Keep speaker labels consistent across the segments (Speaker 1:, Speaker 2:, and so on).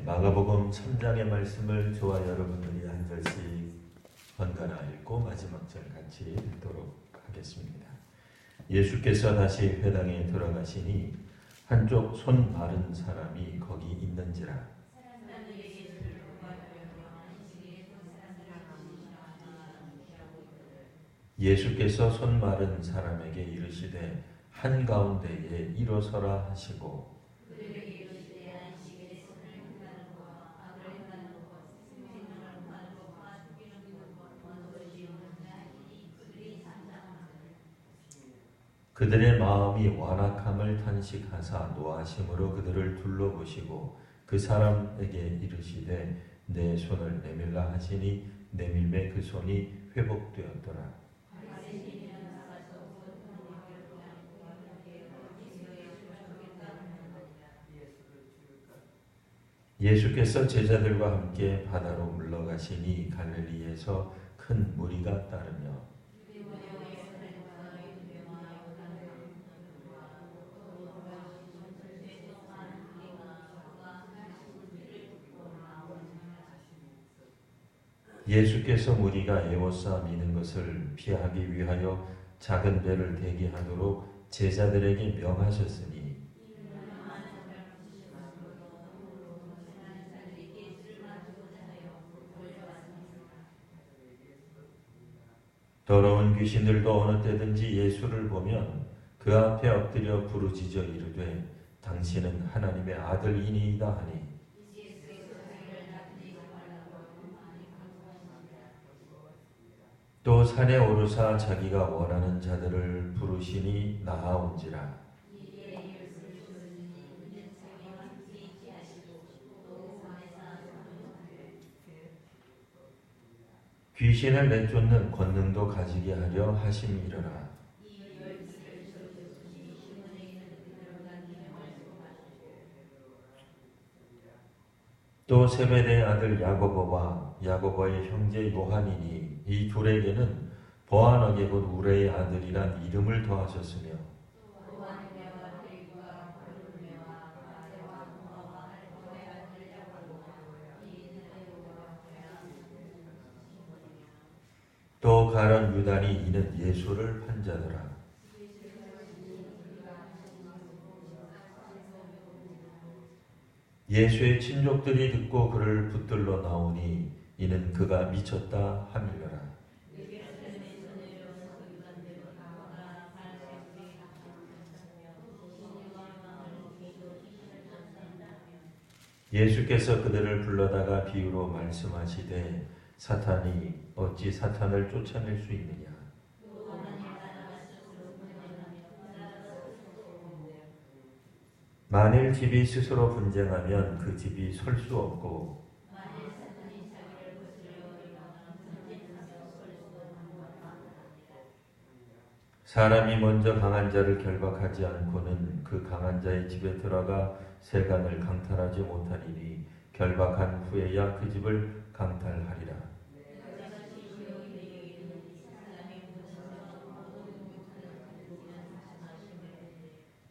Speaker 1: 마가복음 3장의 말씀을 저와 여러분들이 한 절씩 번갈아 읽고 마지막 절 같이 읽도록 하겠습니다. 예수께서 다시 회당에 들어가시니 한쪽 손 마른 사람이 거기 있는지라. 예수께서 손 마른 사람에게 이르시되 한가운데에 일어서라 하시고 그들의 마음이 완악함을 탄식하사 노하심으로 그들을 둘러보시고 그 사람에게 이르시되 내 손을 내밀라 하시니 내밀매 그 손이 회복되었더라. 예수께서 제자들과 함께 바다로 물러가시니 갈릴리에서 큰 무리가 따르며 예수께서 무리가 에워싸 미는 것을 피하기 위하여 작은 배를 대기하도록 제자들에게 명하셨으니 더러운 귀신들도 어느 때든지 예수를 보면 그 앞에 엎드려 부르짖어 이르되 당신은 하나님의 아들이니이다 하니 또 산에 오르사 자기가 원하는 자들을 부르시니 나아온지라. 귀신을 내쫓는 권능도 가지게 하려 하심이로라. 또 세베대의 아들 야고보와 야고보의 형제 요한이니 이 둘에게는 보아너게 곧 우레의 아들이란 이름을 더하셨으며 또 가룟 유다니 이는 예수를 판 자더라. 예수의 친족들이 듣고 그를 붙들러 나오니 이는 그가 미쳤다 하밀려라. 예수께서 그들을 불러다가 비유로 말씀하시되 사탄이 어찌 사탄을 쫓아낼 수 있느냐. 만일 집이 스스로 분쟁하면 그 집이 설 수 없고 사람이 먼저 강한 자를 결박하지 않고는 그 강한 자의 집에 들어가 세간을 강탈하지 못하리니 결박한 후에야 그 집을 강탈하리라.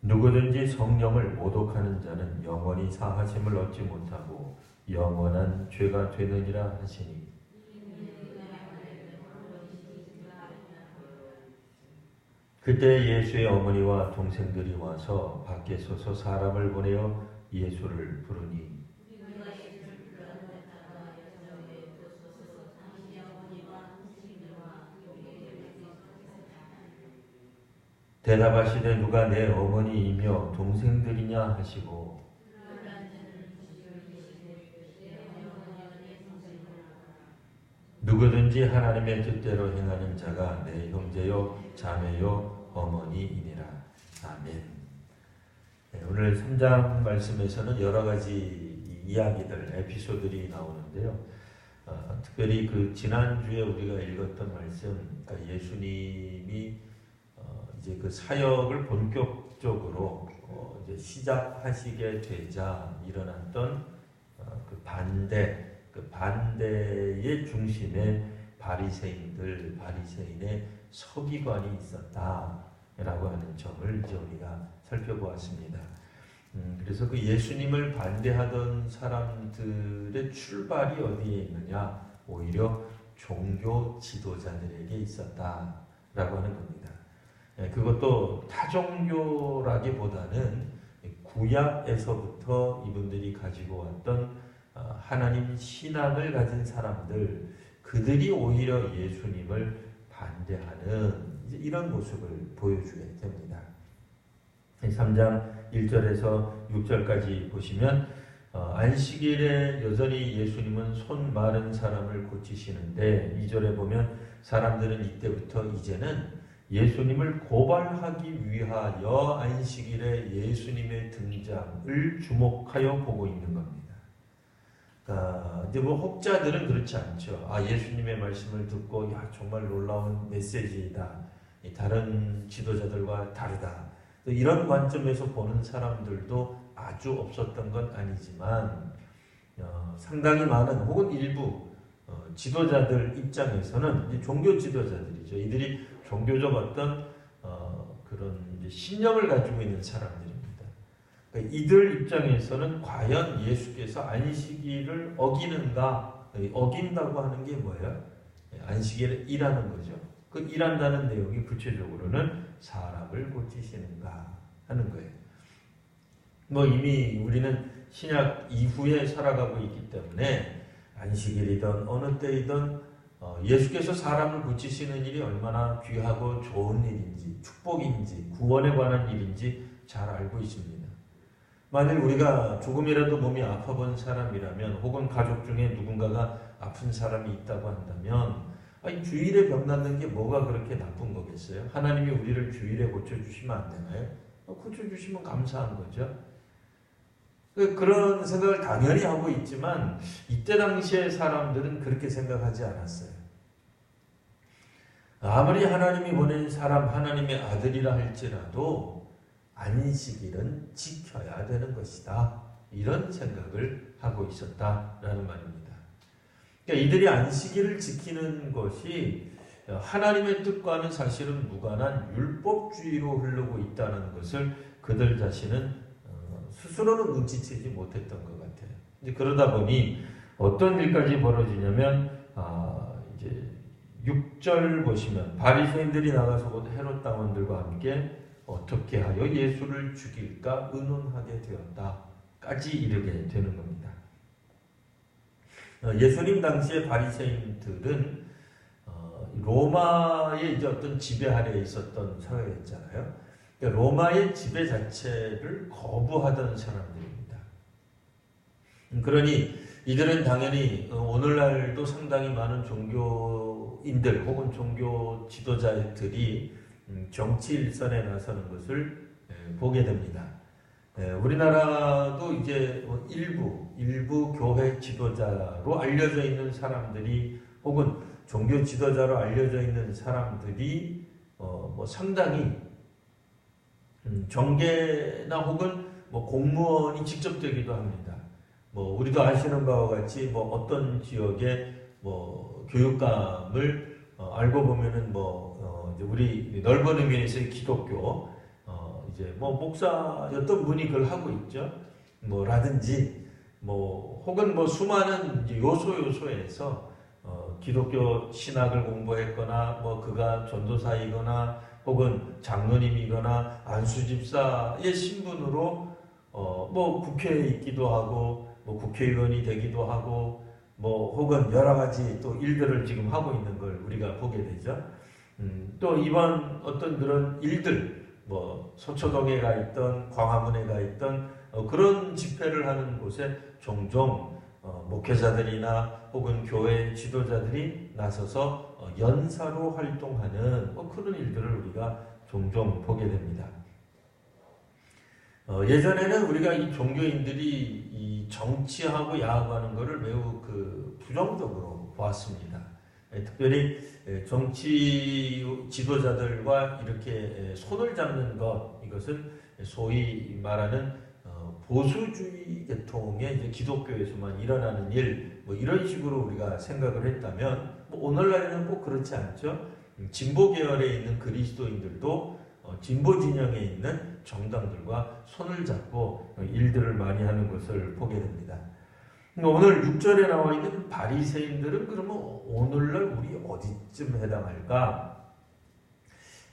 Speaker 1: 누구든지 성령을 모독하는 자는 영원히 사하심을 얻지 못하고 영원한 죄가 되느니라 하시니 그때 예수의 어머니와 동생들이 와서 밖에 서서 사람을 보내어 예수를 부르니 대답하시되 누가 내 어머니이며 동생들이냐 하시고 누구든지 하나님의 뜻대로 행하는 자가 내 형제요 자매요 어머니이니라. 아멘. 네, 오늘 3장 말씀에서는 여러 가지 이야기들, 에피소드들이 나오는데요. 특별히 그 지난주에 우리가 읽었던 말씀, 그러니까 예수님이 이제 그 사역을 본격적으로 이제 시작하시게 되자 일어났던 그 반대의 중심에 바리새인의 서기관이 있었다라고 하는 점을 이제 우리가 살펴보았습니다. 그래서 그 예수님을 반대하던 사람들의 출발이 어디에 있느냐? 오히려 종교 지도자들에게 있었다라고 하는 겁니다. 그것도 타종교라기보다는 구약에서부터 이분들이 가지고 왔던 하나님 신앙을 가진 사람들, 그들이 오히려 예수님을 반대하는 이런 모습을 보여주게 됩니다. 3장 1절에서 6절까지 보시면 안식일에 여전히 예수님은 손 마른 사람을 고치시는데 2절에 보면 사람들은 이때부터 이제는 예수님을 고발하기 위하여 안식일에 예수님의 등장을 주목하여 보고 있는 겁니다. 이제 뭐 혹자들은 그렇지 않죠. 예수님의 말씀을 듣고 정말 놀라운 메시지이다. 다른 지도자들과 다르다. 이런 관점에서 보는 사람들도 아주 없었던 건 아니지만 상당히 많은 혹은 일부 지도자들 입장에서는 종교 지도자들이죠. 이들이 종교적 어떤 그런 신념을 가지고 있는 사람들입니다. 그러니까 이들 입장에서는 과연 예수께서 안식일을 어기는가? 어긴다고 하는 게 뭐예요? 안식일에 일하는 거죠. 그 일한다는 내용이 구체적으로는 사람을 고치시는가 하는 거예요. 이미 우리는 신약 이후에 살아가고 있기 때문에 안식일이든 어느 때이든 예수께서 사람을 고치시는 일이 얼마나 귀하고 좋은 일인지, 축복인지, 구원에 관한 일인지 잘 알고 있습니다. 만일 우리가 조금이라도 몸이 아파본 사람이라면 혹은 가족 중에 누군가가 아픈 사람이 있다고 한다면 주일에 병 낫는 게 뭐가 그렇게 나쁜 거겠어요? 하나님이 우리를 주일에 고쳐주시면 안 되나요? 고쳐주시면 감사한 거죠. 그런 생각을 당연히 하고 있지만 이때 당시의 사람들은 그렇게 생각하지 않았어요. 아무리 하나님이 보낸 사람, 하나님의 아들이라 할지라도 안식일은 지켜야 되는 것이다. 이런 생각을 하고 있었다라는 말입니다. 그러니까 이들이 안식일을 지키는 것이 하나님의 뜻과는 사실은 무관한 율법주의로 흐르고 있다는 것을 그들 자신은 스스로는 눈치채지 못했던 것 같아요. 이제 그러다 보니 어떤 일까지 벌어지냐면 이제 6절 보시면 바리새인들이 나가서 곧 헤롯 당원들과 함께 어떻게 하여 예수를 죽일까 의논하게 되었다까지 이르게 되는 겁니다. 예수님 당시의 바리새인들은 로마의 이제 어떤 지배 아래에 있었던 사회였잖아요. 로마의 지배 자체를 거부하던 사람들입니다. 그러니 이들은 당연히 오늘날도 상당히 많은 종교인들 혹은 종교 지도자들이 정치 일선에 나서는 것을 보게 됩니다. 우리나라도 이제 일부 교회 지도자로 알려져 있는 사람들이 혹은 종교 지도자로 알려져 있는 사람들이 상당히 정계나 혹은 공무원이 직접 되기도 합니다. 우리도 아시는 바와 같이 어떤 지역의 교육감을 알고 보면은 이제 우리 넓은 의미에서의 기독교 이제 목사였던 분이 그걸 하고 있죠. 라든지 혹은 수많은 이제 요소에서 기독교 신학을 공부했거나 그가 전도사이거나 혹은 장로님이거나 안수집사의 신분으로 국회에 있기도 하고 국회의원이 되기도 하고 혹은 여러 가지 또 일들을 지금 하고 있는 걸 우리가 보게 되죠. 또 이번 어떤 그런 일들 서초동에 가 있던 광화문에 가 있던 그런 집회를 하는 곳에 종종 목회자들이나 혹은 교회 지도자들이 나서서 연사로 활동하는 그런 일들을 우리가 종종 보게 됩니다. 예전에는 우리가 이 종교인들이 이 정치하고 야합하는 것을 매우 부정적으로 보았습니다. 특별히 정치 지도자들과 이렇게 손을 잡는 것, 이것은 소위 말하는 보수주의 계통의 이제 기독교에서만 일어나는 일, 이런 식으로 우리가 생각을 했다면 오늘날에는 꼭 그렇지 않죠. 진보 계열에 있는 그리스도인들도 진보 진영에 있는 정당들과 손을 잡고 일들을 많이 하는 것을 보게 됩니다. 오늘 6절에 나와 있는 바리새인들은 그러면 오늘날 우리 어디쯤 해당할까?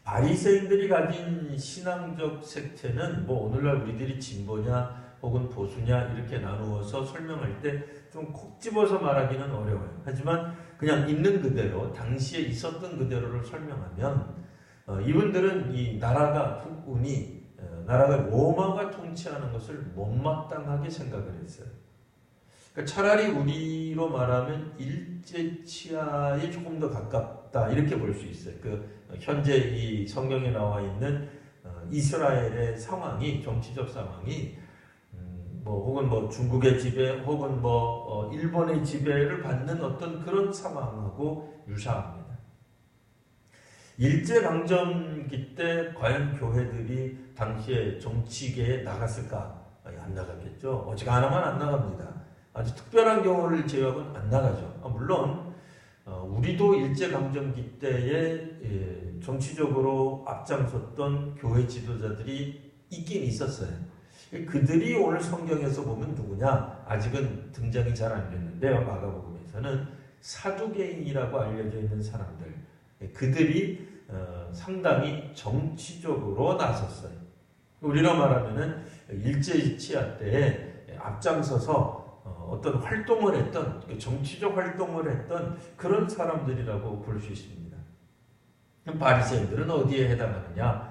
Speaker 1: 바리새인들이 가진 신앙적 색채는 뭐 오늘날 우리들이 진보냐 혹은 보수냐 이렇게 나누어서 설명할 때 좀 콕 집어서 말하기는 어려워요. 하지만 그냥 있는 그대로 당시에 있었던 그대로를 설명하면 이분들은 이 나라가 로마가 통치하는 것을 못마땅하게 생각을 했어요. 그러니까 차라리 우리로 말하면 일제치하에 조금 더 가깝다 이렇게 볼 수 있어요. 현재 이 성경에 나와 있는 이스라엘의 상황이 정치적 상황이 혹은 중국의 지배 혹은 일본의 지배를 받는 어떤 그런 상황하고 유사합니다. 일제강점기 때 과연 교회들이 당시에 정치계에 나갔을까? 안 나갔겠죠. 어지간하면 안 나갑니다. 아주 특별한 경우를 제외하고는 안 나가죠. 물론 우리도 일제강점기 때에 정치적으로 앞장섰던 교회 지도자들이 있긴 있었어요. 그들이 오늘 성경에서 보면 누구냐? 아직은 등장이 잘 안 됐는데요. 마가복음에서는 사두개인이라고 알려져 있는 사람들, 그들이 상당히 정치적으로 나섰어요. 우리로 말하면은 일제치하 때에 앞장서서 어떤 활동을 했던, 정치적 활동을 했던 그런 사람들이라고 볼 수 있습니다. 바리새인들은 어디에 해당하느냐?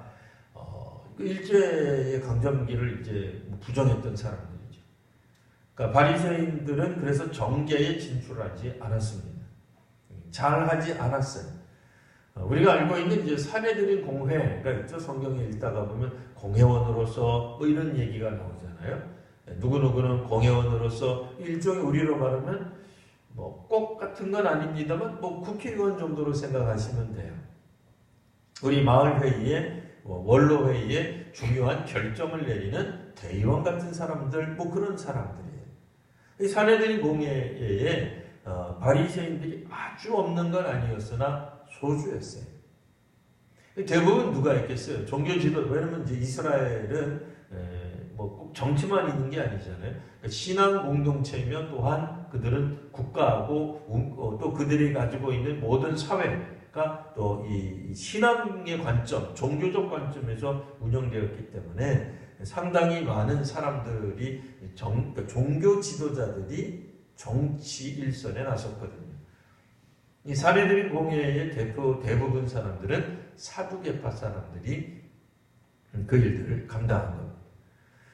Speaker 1: 일제의 강점기를 이제 부정했던 사람들이죠. 그러니까 바리새인들은 그래서 정계에 진출하지 않았습니다. 잘하지 않았어요. 우리가 알고 있는 이제 사내들인 공회가 있죠. 성경에 읽다가 보면 공회원으로서 이런 얘기가 나오잖아요. 누구누구는 공회원으로서 일종의 우리로 말하면 꼭 같은 건 아닙니다만 국회의원 정도로 생각하시면 돼요. 우리 마을회의에 원로회의에 중요한 결정을 내리는 대의원 같은 사람들, 그런 사람들이에요. 이 사내들인 공회에 바리새인들이 아주 없는 건 아니었으나 소수였어요. 대부분 누가 있겠어요? 종교 지도, 왜냐면 이제 이스라엘은 꼭 정치만 있는 게 아니잖아요. 신앙 공동체이며 또한 그들은 국가하고 또 그들이 가지고 있는 모든 사회, 또 이 신앙의 관점, 종교적 관점에서 운영되었기 때문에 상당히 많은 사람들이 종교 지도자들이 정치 일선에 나섰거든요. 이 사내들인 공회의 대부분 사람들은 사두개파 사람들이 그 일들을 감당한 겁니다.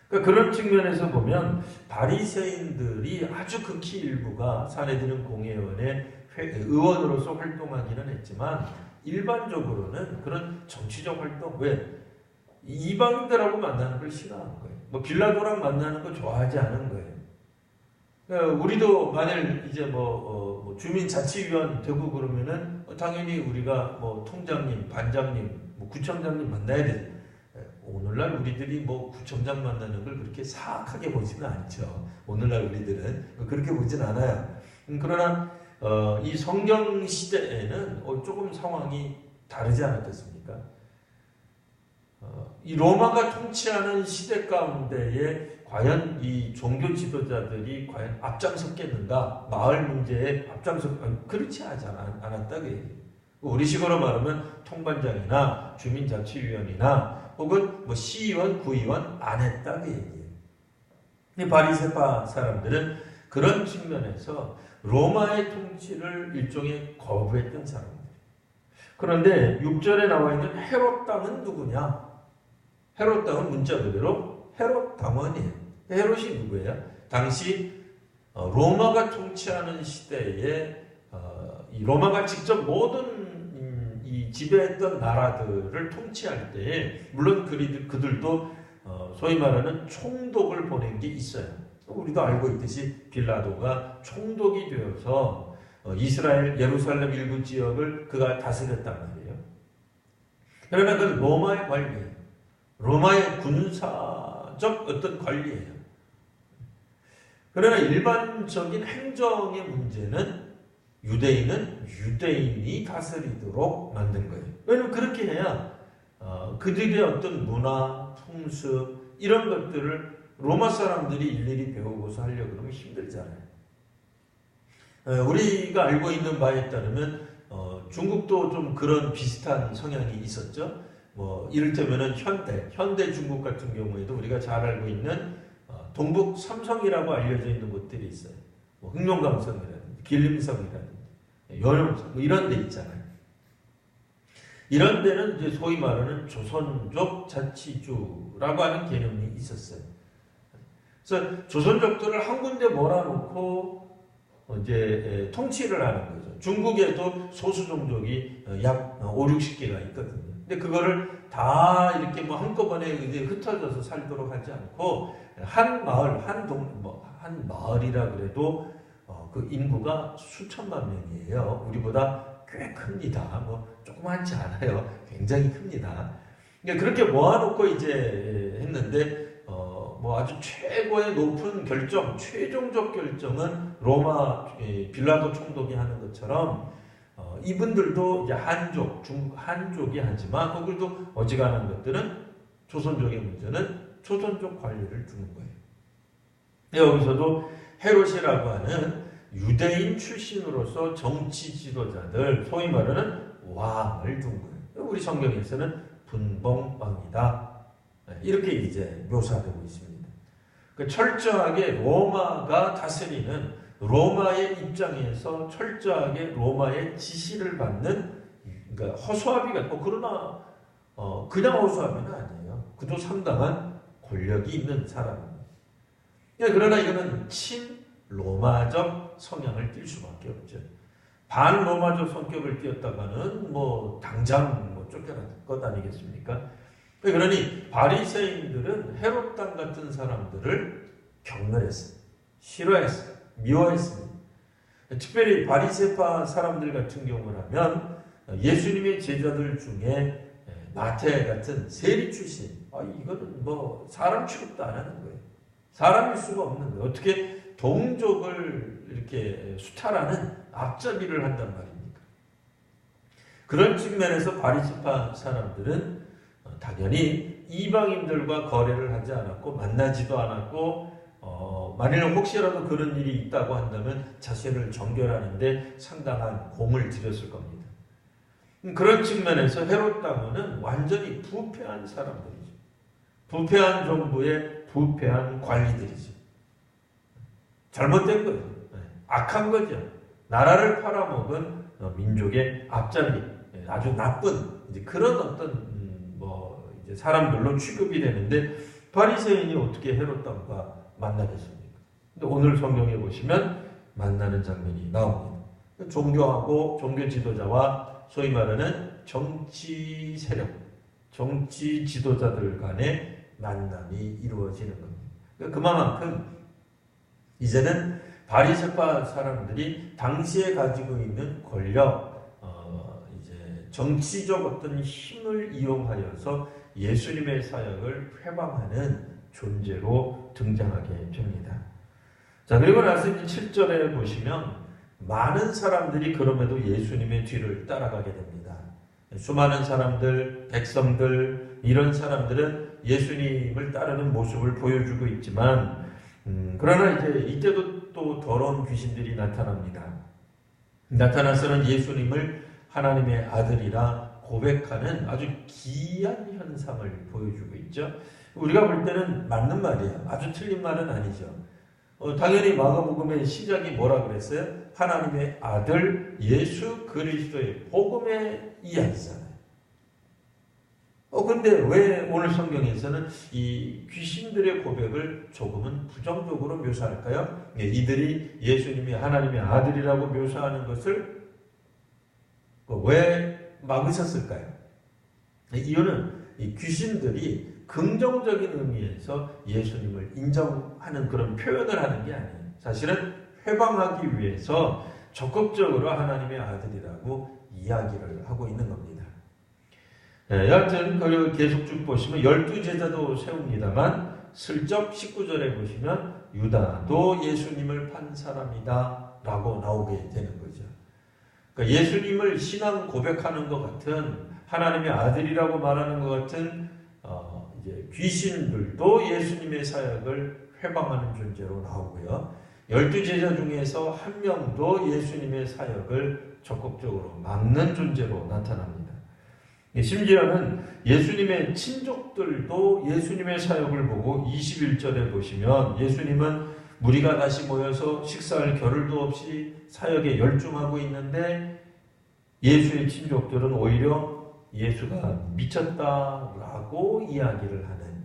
Speaker 1: 그러니까 그런 측면에서 보면 바리새인들이 아주 극히 일부가 사내들인 공회원의 의원으로서 활동하기는 했지만 일반적으로는 그런 정치적 활동, 이방인들하고 만나는 걸 싫어하는 거예요. 빌라도랑 만나는 거 좋아하지 않은 거예요. 그러니까 우리도 만일 이제 주민자치위원 되고 그러면은 당연히 우리가 통장님, 반장님, 구청장님 만나야 되죠. 오늘날 우리들이 구청장 만나는 걸 그렇게 사악하게 보지는 않죠. 오늘날 우리들은 그렇게 보진 않아요. 그러나 이 성경 시대에는 조금 상황이 다르지 않았겠습니까? 이 로마가 통치하는 시대 가운데에 과연 이 종교 지도자들이 과연 앞장섰겠는가? 마을 문제에 그렇지 않았다 그 얘기예요. 우리식으로 말하면 통반장이나 주민자치위원이나 혹은 시의원, 구의원 안 했다 그 얘기예요. 이 바리새파 사람들은 그런 측면에서 로마의 통치를 일종의 거부했던 사람들. 그런데 6절에 나와 있는 헤롯 당은 누구냐? 헤롯 당은 문자 그대로 헤롯 당원이에요. 헤롯이 누구예요? 당시 로마가 통치하는 시대에 이 로마가 직접 모든 이 지배했던 나라들을 통치할 때에 물론 그들도 소위 말하는 총독을 보낸 게 있어요. 우리도 알고 있듯이 빌라도가 총독이 되어서 이스라엘 예루살렘 일부 지역을 그가 다스렸단 말이에요. 그러나 그건 로마의 관리예요. 로마의 군사적 어떤 관리예요. 그러나 일반적인 행정의 문제는 유대인이 다스리도록 만든 거예요. 왜냐하면 그렇게 해야 그들의 어떤 문화, 풍습 이런 것들을 로마 사람들이 일일이 배우고서 하려고 그러면 힘들잖아요. 우리가 알고 있는 바에 따르면 중국도 좀 그런 비슷한 성향이 있었죠. 이를테면은 현대 중국 같은 경우에도 우리가 잘 알고 있는 동북 삼성이라고 알려져 있는 곳들이 있어요. 흑룡강성이라든지 길림성이라든지 연용성 이런 데 있잖아요. 이런 데는 이제 소위 말하는 조선족 자치주라고 하는 개념이 있었어요. 그래서 조선족들을 한 군데 몰아놓고 이제 통치를 하는 거죠. 중국에도 소수 종족이 약 5, 60개가 있거든요. 근데 그거를 다 이렇게 한꺼번에 이제 흩어져서 살도록 하지 않고 한 마을, 한 마을이라 그래도 그 인구가 수천만 명이에요. 우리보다 꽤 큽니다. 조그맣지 않아요. 굉장히 큽니다. 그러니까 그렇게 모아놓고 이제 했는데 아주 최고의 높은 결정, 최종적 결정은 로마 빌라도 총독이 하는 것처럼 이분들도 이제 한족이 하지만 거기도 어지간한 것들은 조선족의 문제는 조선족 관리를 두는 거예요. 여기서도 헤롯이라고 하는 유대인 출신으로서 정치 지도자들, 소위 말하는 왕을 둔 거예요. 우리 성경에서는 분봉왕이다. 이렇게 이제 묘사되고 있습니다. 철저하게 로마가 다스리는 로마의 입장에서 철저하게 로마의 지시를 받는, 그러니까 허수아비가 그러나 그냥 허수아비는 아니에요. 그도 상당한 권력이 있는 사람입니다. 그러나 이거는 친로마적 성향을 띌 수밖에 없죠. 반로마적 성격을 띄었다가는 당장 쫓겨날 것 아니겠습니까? 그러니 바리새인들은 헤롯 땅 같은 사람들을 경멸했어요. 싫어했어요. 미워했습니다. 특별히 바리새파 사람들 같은 경우라면 예수님의 제자들 중에 마태 같은 세리 출신, 이거는 사람 취급도 안 하는 거예요. 사람일 수가 없는 거예요. 어떻게 동족을 이렇게 수탈하는 앞잡이를 한단 말입니까? 그런 측면에서 바리새파 사람들은 당연히 이방인들과 거래를 하지 않았고 만나지도 않았고 만일 혹시라도 그런 일이 있다고 한다면 자신을 정결하는데 상당한 공을 들였을 겁니다. 그런 측면에서 헤롯 땅은 완전히 부패한 사람들이죠. 부패한 정부의 부패한 관리들이죠. 잘못된 거죠. 악한 거죠. 나라를 팔아먹은 민족의 앞잡이, 아주 나쁜 그런 어떤 이제 사람들로 취급이 되는데 바리새인이 어떻게 헤롯 땅과 만나겠습니까? 근데 오늘 성경에 보시면 만나는 장면이 나옵니다. 종교 지도자와 소위 말하는 정치 세력, 정치 지도자들 간의 만남이 이루어지는 겁니다. 그만큼 이제는 바리새파 사람들이 당시에 가지고 있는 권력, 이제 정치적 어떤 힘을 이용하여서 예수님의 사역을 회방하는 존재로 등장하게 됩니다. 자, 그리고 나서 이제 7절에 보시면 많은 사람들이 그럼에도 예수님의 뒤를 따라가게 됩니다. 수많은 사람들, 백성들, 이런 사람들은 예수님을 따르는 모습을 보여주고 있지만 그러나 이때도 또 더러운 귀신들이 나타납니다. 나타나서는 예수님을 하나님의 아들이라 고백하는 아주 기이한 현상을 보여주고 있죠. 우리가 볼 때는 맞는 말이에요. 아주 틀린 말은 아니죠. 당연히 마가복음의 시작이 뭐라 그랬어요? 하나님의 아들 예수 그리스도의 복음의 이야기잖아요. 근데 왜 오늘 성경에서는 이 귀신들의 고백을 조금은 부정적으로 묘사할까요? 이들이 예수님이 하나님의 아들이라고 묘사하는 것을 왜 막으셨을까요? 이유는 이 귀신들이 긍정적인 의미에서 예수님을 인정하는 그런 표현을 하는 게 아니에요. 사실은 회방하기 위해서 적극적으로 하나님의 아들이라고 이야기를 하고 있는 겁니다. 여하튼 그리고 계속 쭉 보시면 12제자도 세웁니다만 슬쩍 19절에 보시면 유다도 예수님을 판 사람이다 라고 나오게 되는 거죠. 그러니까 예수님을 신앙 고백하는 것 같은 하나님의 아들이라고 말하는 것 같은 이제 귀신들도 예수님의 사역을 회방하는 존재로 나오고요. 12제자 중에서 한 명도 예수님의 사역을 적극적으로 막는 존재로 나타납니다. 심지어는 예수님의 친족들도 예수님의 사역을 보고 21절에 보시면 예수님은 무리가 다시 모여서 식사할 겨를도 없이 사역에 열중하고 있는데 예수의 친족들은 오히려 예수가 미쳤다라고 이야기를 하는,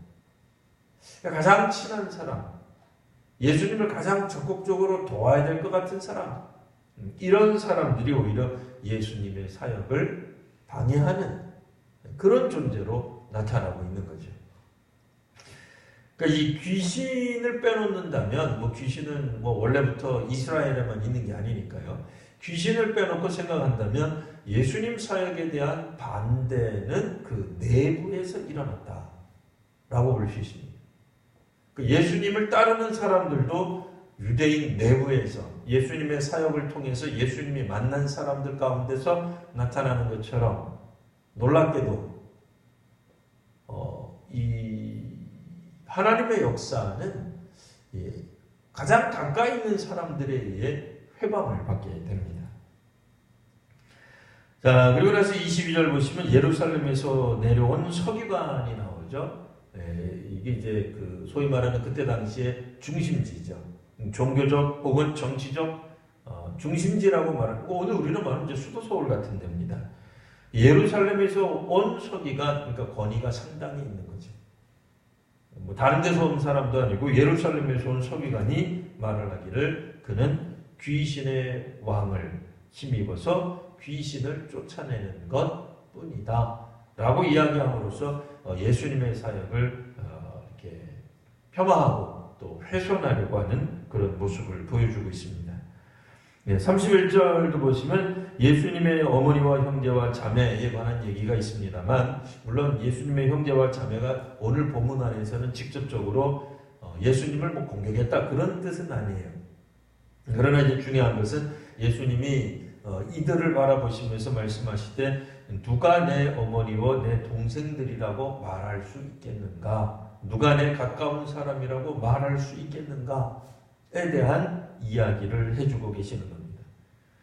Speaker 1: 가장 친한 사람, 예수님을 가장 적극적으로 도와야 될 것 같은 사람, 이런 사람들이 오히려 예수님의 사역을 방해하는 그런 존재로 나타나고 있는 거죠. 그러니까 이 귀신을 빼놓는다면, 귀신은 원래부터 이스라엘에만 있는 게 아니니까요. 귀신을 빼놓고 생각한다면 예수님 사역에 대한 반대는 그 내부에서 일어났다라고 볼 수 있습니다. 예수님을 따르는 사람들도 유대인 내부에서 예수님의 사역을 통해서 예수님이 만난 사람들 가운데서 나타나는 것처럼, 놀랍게도 이 하나님의 역사는 가장 가까이 있는 사람들에 의해 회방을 받게 됩니다. 자, 그리고 나서 22절 보시면 예루살렘에서 내려온 서기관이 나오죠. 이게 이제 소위 말하는 그때 당시의 중심지죠. 종교적 혹은 정치적 중심지라고 말하는, 오늘 우리는 말하는 이제 수도 서울 같은 데입니다. 예루살렘에서 온 서기관, 그러니까 권위가 상당히 있는 거죠. 다른 데서 온 사람도 아니고 예루살렘에서 온 서기관이 말을 하기를 그는 귀신의 왕을 힘입어서 귀신을 쫓아내는 것 뿐이다 라고 이야기함으로써 예수님의 사역을 이렇게 폄하하고 또 훼손하려고 하는 그런 모습을 보여주고 있습니다. 31절도 보시면 예수님의 어머니와 형제와 자매에 관한 얘기가 있습니다만, 물론 예수님의 형제와 자매가 오늘 본문 안에서는 직접적으로 예수님을 공격했다 그런 뜻은 아니에요. 그러나 이제 중요한 것은 예수님이 이들을 바라보시면서 말씀하실 때 누가 내 어머니와 내 동생들이라고 말할 수 있겠는가? 누가 내 가까운 사람이라고 말할 수 있겠는가에 대한 이야기를 해주고 계시는 겁니다.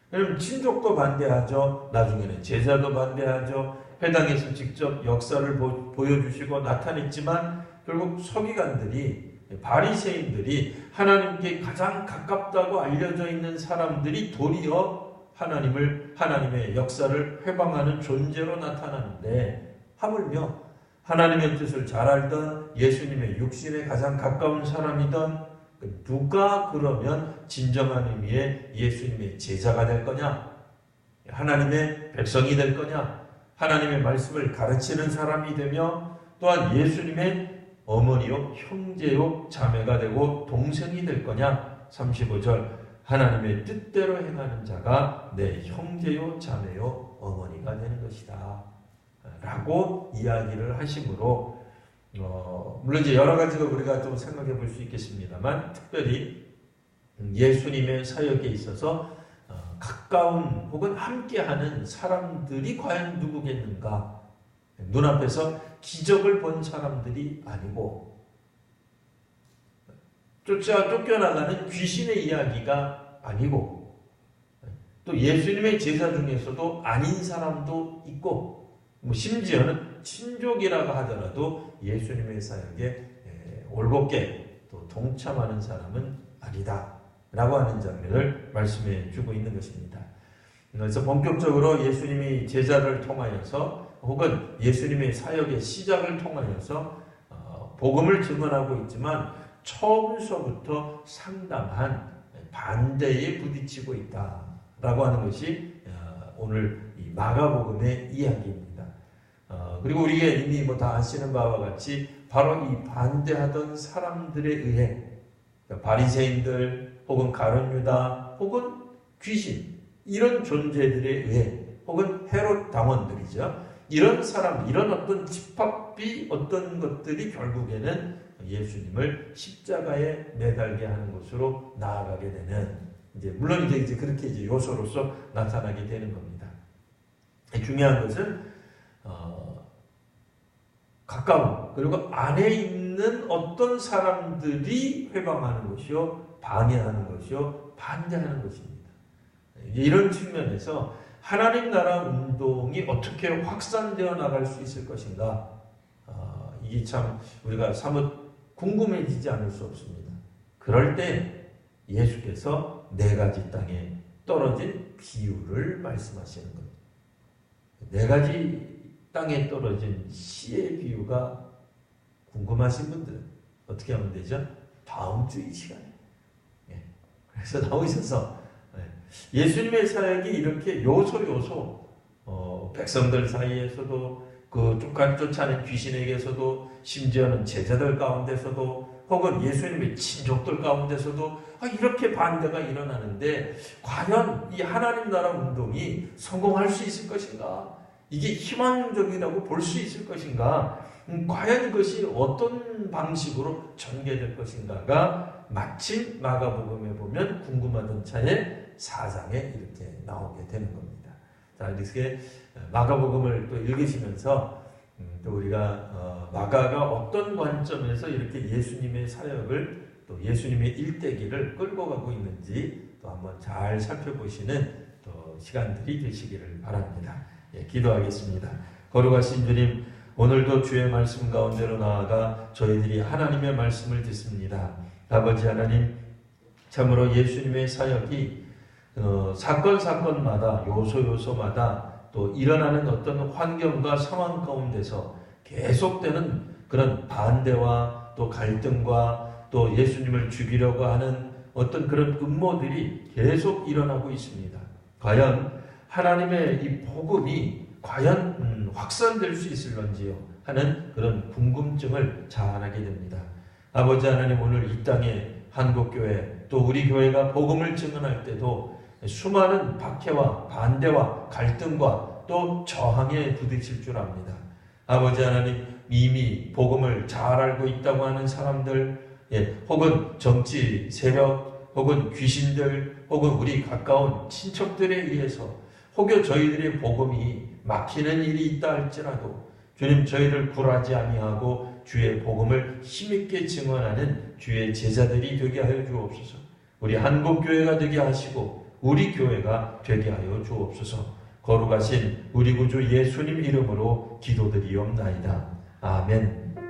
Speaker 1: 그럼 친족도 반대하죠. 나중에는 제자도 반대하죠. 회당에서 직접 역사를 보여주시고 나타냈지만 결국 서기관들이, 바리새인들이, 하나님께 가장 가깝다고 알려져 있는 사람들이 도리어 하나님의 역사를 회방하는 존재로 나타나는데, 하물며 하나님의 뜻을 잘 알던 예수님의 육신에 가장 가까운 사람이던 누가 그러면 진정한 의미의 예수님의 제자가 될 거냐? 하나님의 백성이 될 거냐? 하나님의 말씀을 가르치는 사람이 되며 또한 예수님의 어머니요, 형제요, 자매가 되고 동생이 될 거냐? 35절, 하나님의 뜻대로 행하는 자가 내 형제요, 자매요, 어머니가 되는 것이다 라고 이야기를 하심으로, 물론 이제 여러 가지가 우리가 좀 생각해 볼 수 있겠습니다만, 특별히 예수님의 사역에 있어서 가까운 혹은 함께하는 사람들이 과연 누구겠는가? 눈앞에서 기적을 본 사람들이 아니고 쫓겨나가는 귀신의 이야기가 아니고 또 예수님의 제자 중에서도 아닌 사람도 있고, 심지어는 친족이라고 하더라도 예수님의 사역에 올곧게 또 동참하는 사람은 아니다 라고 하는 장면을 말씀해 주고 있는 것입니다. 그래서 본격적으로 예수님이 제자를 통하여서 혹은 예수님의 사역의 시작을 통하여서 복음을 증언하고 있지만 처음서부터 상당한 반대에 부딪히고 있다라고 하는 것이 오늘 이 마가복음의 이야기입니다. 그리고 우리가 이미 다 아시는 바와 같이 바로 이 반대하던 사람들에 의해, 바리새인들 혹은 가룟 유다 혹은 귀신, 이런 존재들에 의해, 혹은 헤롯 당원들이죠. 이런 사람, 이런 어떤 집합이, 어떤 것들이 결국에는 예수님을 십자가에 매달게 하는 곳으로 나아가게 되는 물론 이제 그렇게 이제 요소로서 나타나게 되는 겁니다. 중요한 것은 가까운 그리고 안에 있는 어떤 사람들이 회방하는 것이요, 방해하는 것이요, 반대하는 것입니다. 이런 측면에서 하나님 나라 운동이 어떻게 확산되어 나갈 수 있을 것인가, 이게 참 우리가 사뭇 궁금해지지 않을 수 없습니다. 그럴 때 예수께서 네 가지 땅에 떨어진 비유를 말씀하시는 겁니다. 네 가지 땅에 떨어진 씨의 비유가 궁금하신 분들은 어떻게 하면 되죠? 다음 주 이 시간에. 그래서 나오셔서 예수님의 사역이 이렇게 요소 백성들 사이에서도 그 쫓아낸 귀신에게서도 심지어는 제자들 가운데서도 혹은 예수님의 친족들 가운데서도 이렇게 반대가 일어나는데 과연 이 하나님 나라 운동이 성공할 수 있을 것인가? 이게 희망적이라고 볼 수 있을 것인가? 과연 이것이 어떤 방식으로 전개될 것인가가 마침 마가복음에 보면 궁금하던 차에 4장에 이렇게 나오게 되는 겁니다. 자, 이렇게 마가복음을 또 읽으시면서 또 우리가 마가가 어떤 관점에서 이렇게 예수님의 사역을 또 예수님의 일대기를 끌고 가고 있는지 또 한번 잘 살펴보시는 또 시간들이 되시기를 바랍니다. 기도하겠습니다. 거룩하신 주님, 오늘도 주의 말씀 가운데로 나아가 저희들이 하나님의 말씀을 듣습니다. 아버지 하나님, 참으로 예수님의 사역이 사건마다 요소마다 또 일어나는 어떤 환경과 상황 가운데서 계속되는 그런 반대와 또 갈등과 또 예수님을 죽이려고 하는 어떤 그런 음모들이 계속 일어나고 있습니다. 과연 하나님의 이 복음이 과연 확산될 수 있을런지요 하는 그런 궁금증을 자아나게 됩니다. 아버지 하나님, 오늘 이 땅에 한국교회 또 우리 교회가 복음을 증언할 때도 수많은 박해와 반대와 갈등과 또 저항에 부딪힐 줄 압니다. 아버지 하나님, 이미 복음을 잘 알고 있다고 하는 사람들, 혹은 정치 세력, 혹은 귀신들, 혹은 우리 가까운 친척들에 의해서 혹여 저희들의 복음이 막히는 일이 있다 할지라도 주님, 저희를 굴하지 아니하고 주의 복음을 힘있게 증언하는 주의 제자들이 되게 하여 주옵소서. 우리 한국교회가 되게 하시고 우리 교회가 되게 하여 주옵소서. 거룩하신 우리 구주 예수님 이름으로 기도드리옵나이다. 아멘.